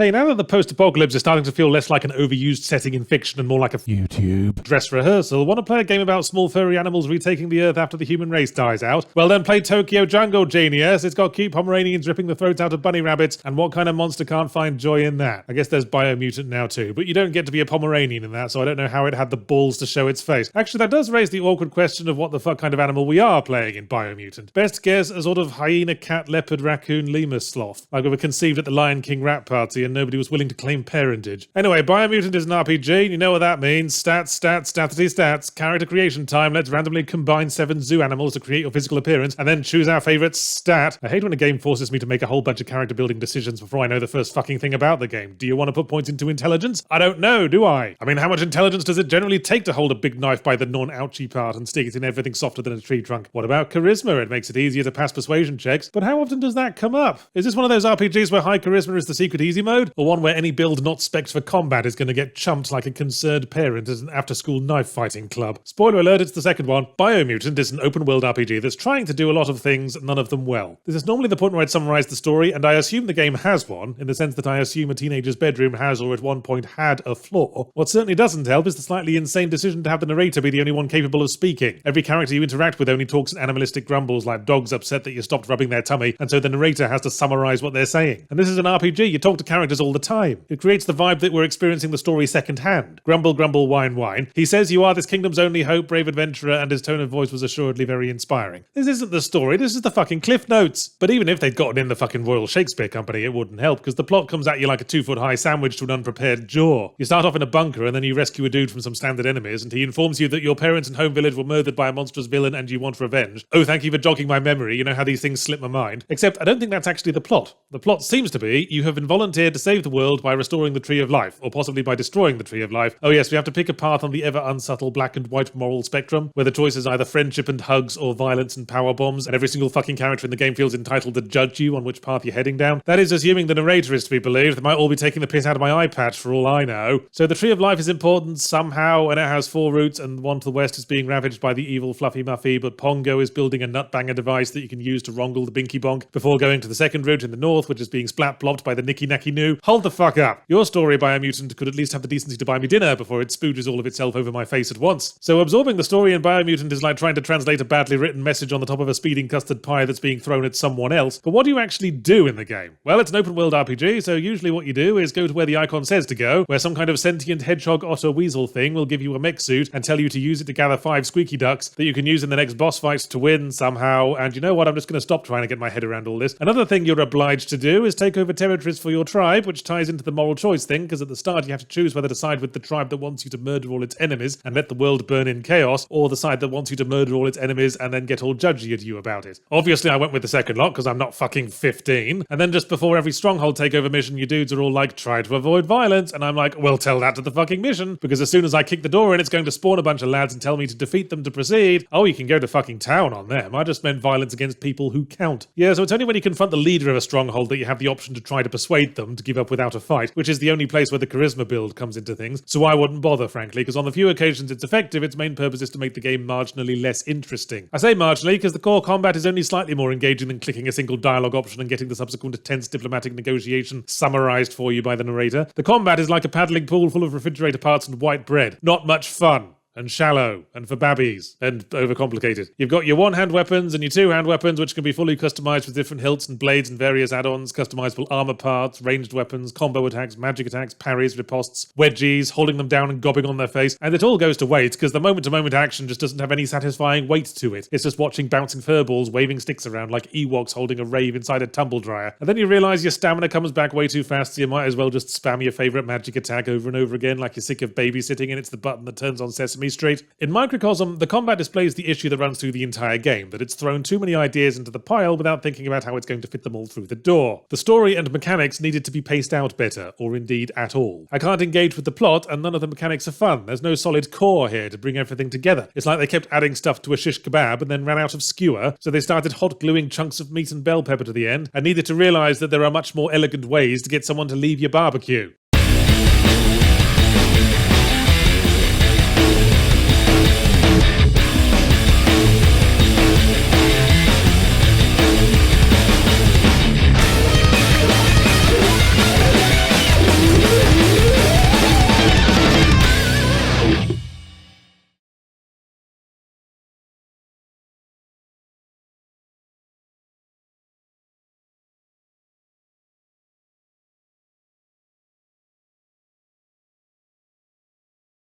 Hey, now that the post-apocalypse is starting to feel less like an overused setting in fiction and more like a YouTube dress rehearsal, want to play a game about small furry animals retaking the Earth after the human race dies out? Well then play Tokyo Jungle, genius. It's got cute Pomeranians ripping the throats out of bunny rabbits, and what kind of monster can't find joy in that? I guess there's Biomutant now too, but you don't get to be a Pomeranian in that, so I don't know how it had the balls to show its face. Actually, that does raise the awkward question of what the fuck kind of animal we are playing in Biomutant. Best guess a sort of hyena, cat, leopard, raccoon, lemur, sloth. Like we were conceived at the Lion King rap party and nobody was willing to claim parentage. Anyway, Biomutant is an RPG, and you know what that means. Stats. Character creation time. Let's randomly combine 7 zoo animals to create your physical appearance, and then choose our favorite stat. I hate when a game forces me to make a whole bunch of character building decisions before I know the first fucking thing about the game. Do you want to put points into intelligence? I don't know, do I? I mean, how much intelligence does it generally take to hold a big knife by the non-ouchy part and stick it in everything softer than a tree trunk? What about charisma? It makes it easier to pass persuasion checks, but how often does that come up? Is this one of those RPGs where high charisma is the secret easy mode? Or one where any build not spec'd for combat is going to get chumped like a concerned parent at an after-school knife fighting club? Spoiler alert, it's the second one. Biomutant is an open-world RPG that's trying to do a lot of things, none of them well. This is normally the point where I'd summarize the story, and I assume the game has one, in the sense that I assume a teenager's bedroom has or at one point had a floor. What certainly doesn't help is the slightly insane decision to have the narrator be the only one capable of speaking. Every character you interact with only talks in animalistic grumbles like dogs upset that you stopped rubbing their tummy, and so the narrator has to summarize what they're saying. And this is an RPG, you talk to characters all the time. It creates the vibe that we're experiencing the story secondhand. Grumble, grumble, whine, whine. He says you are this kingdom's only hope, brave adventurer, and his tone of voice was assuredly very inspiring. This isn't the story, this is the fucking Cliff Notes. But even if they'd gotten in the fucking Royal Shakespeare Company, it wouldn't help, because the plot comes at you like a 2-foot-high sandwich to an unprepared jaw. You start off in a bunker, and then you rescue a dude from some standard enemies, and he informs you that your parents and home village were murdered by a monstrous villain and you want revenge. Oh, thank you for jogging my memory, you know how these things slip my mind. Except, I don't think that's actually the plot. The plot seems to be, you have been volunteered to save the world by restoring the Tree of Life, or possibly by destroying the Tree of Life. Oh yes, we have to pick a path on the ever unsubtle black and white moral spectrum, where the choice is either friendship and hugs or violence and power bombs, and every single fucking character in the game feels entitled to judge you on which path you're heading down. That is assuming the narrator is to be believed. They might all be taking the piss out of my eye patch for all I know. So the Tree of Life is important somehow, and it has 4 roots, and one to the west is being ravaged by the evil Fluffy Muffy, but Pongo is building a nutbanger device that you can use to wrongle the Binky Bonk before going to the second route in the north, which is being splat-plopped by the Nicky Nacky Noo. Hold the fuck up. Your story, Biomutant, could at least have the decency to buy me dinner before it spooges all of itself over my face at once. So absorbing the story in Biomutant is like trying to translate a badly written message on the top of a speeding custard pie that's being thrown at someone else. But what do you actually do in the game? Well, it's an open world RPG, so usually what you do is go to where the icon says to go, where some kind of sentient hedgehog otter weasel thing will give you a mech suit and tell you to use it to gather 5 squeaky ducks that you can use in the next boss fight to win somehow. And you know what? I'm just going to stop trying to get my head around all this. Another thing you're obliged to do is take over territories for your tribe, which ties into the moral choice thing, because at the start you have to choose whether to side with the tribe that wants you to murder all its enemies and let the world burn in chaos, or the side that wants you to murder all its enemies and then get all judgy at you about it. Obviously I went with the second lot, because I'm not fucking 15. And then just before every stronghold takeover mission, you dudes are all like, try to avoid violence, and I'm like, well, tell that to the fucking mission, because as soon as I kick the door in, it's going to spawn a bunch of lads and tell me to defeat them to proceed. Oh, you can go to fucking town on them. I just meant violence against people who count. Yeah, so it's only when you confront the leader of a stronghold that you have the option to try to persuade them to give up without a fight, which is the only place where the charisma build comes into things. So I wouldn't bother, frankly, because on the few occasions it's effective, its main purpose is to make the game marginally less interesting. I say marginally because the core combat is only slightly more engaging than clicking a single dialogue option and getting the subsequent tense diplomatic negotiation summarized for you by the narrator. The combat is like a paddling pool full of refrigerator parts and white bread. Not much fun. And shallow, and for babbies, and overcomplicated. You've got your one-hand weapons and your two-hand weapons, which can be fully customized with different hilts and blades and various add-ons, customizable armor parts, ranged weapons, combo attacks, magic attacks, parries, ripostes, wedgies, holding them down and gobbing on their face, and it all goes to waste, because the moment-to-moment action just doesn't have any satisfying weight to it. It's just watching bouncing furballs waving sticks around like Ewoks holding a rave inside a tumble dryer. And then you realize your stamina comes back way too fast, so you might as well just spam your favorite magic attack over and over again like you're sick of babysitting and it's the button that turns on Sesame Street. In Microcosm, the combat displays the issue that runs through the entire game, that it's thrown too many ideas into the pile without thinking about how it's going to fit them all through the door. The story and mechanics needed to be paced out better, or indeed at all. I can't engage with the plot, and none of the mechanics are fun. There's no solid core here to bring everything together. It's like they kept adding stuff to a shish kebab and then ran out of skewer, so they started hot gluing chunks of meat and bell pepper to the end, and needed to realise that there are much more elegant ways to get someone to leave your barbecue.